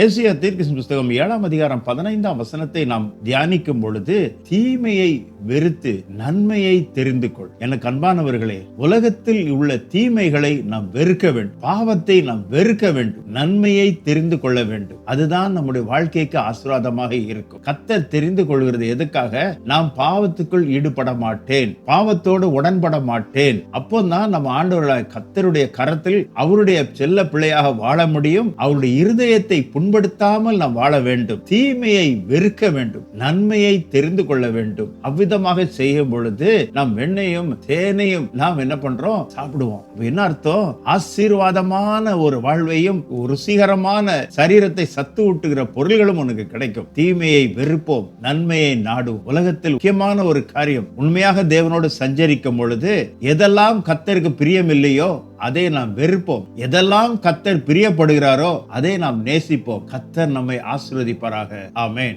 ஏசாயா தீர்க்கதரிசி புஸ்தகம் 7ஆம் அதிகாரம் 15ஆம் வசனத்தை நாம் தியானிக்கும் பொழுது, தீமையை வெறுத்து நன்மையை தெரிந்து கொள். எனக்கு அன்பானவர்களே, உலகத்தில் உள்ள தீமைகளை நாம் வெறுக்க வேண்டும், பாவத்தை நாம் வெறுக்க வேண்டும், நன்மையை தெரிந்து கொள்ள வேண்டும். அதுதான் நம்முடைய வாழ்க்கைக்கு ஆசீர்வாதமாக இருக்கும். கர்த்தர் தெரிந்து கொள்கிறது எதுக்காக? நாம் பாவத்துக்குள் ஈடுபட மாட்டேன், பாவத்தோடு உடன்பட மாட்டேன். அப்போதான் நம்ம ஆண்டவராகிய கர்த்தருடைய கரத்தில் அவருடைய செல்ல பிள்ளையாக வாழ முடியும். அவருடைய இருதயத்தை புண்படுத்தாமல் நாம் வாழ வேண்டும். தீமையை வெறுக்க வேண்டும், நன்மையை தெரிந்து கொள்ள வேண்டும். அவ்விதமாக செய்யும் பொழுது நாம் வெண்ணையும் தேனையும் நாம் என்ன பண்றோம்? சாப்பிடுவோம். என்ன அர்த்தம்? ஆசீர்வாதமான ஒரு வாழ்வையும் ருசிகரமான சரீரத்தை சத்து ஊட்டுகிற பொருள்களும் உனக்கு கிடைக்கும். தீமையை வெறுப்போம், நன்மையை நாடுவோம். உலகத்தில் முக்கியமான ஒரு காரியம், உண்மையாக தேவனோடு சஞ்சரிக்கும் பொழுது எதெல்லாம் கர்த்தருக்கு பிரியம் இல்லையோ அதை நாம் வெறுப்போம், எதெல்லாம் கர்த்தர் பிரியப்படுகிறாரோ அதை நாம் நேசிப்போம். கர்த்தர் நம்மை ஆசீர்வதிப்பாராக. ஆமென்.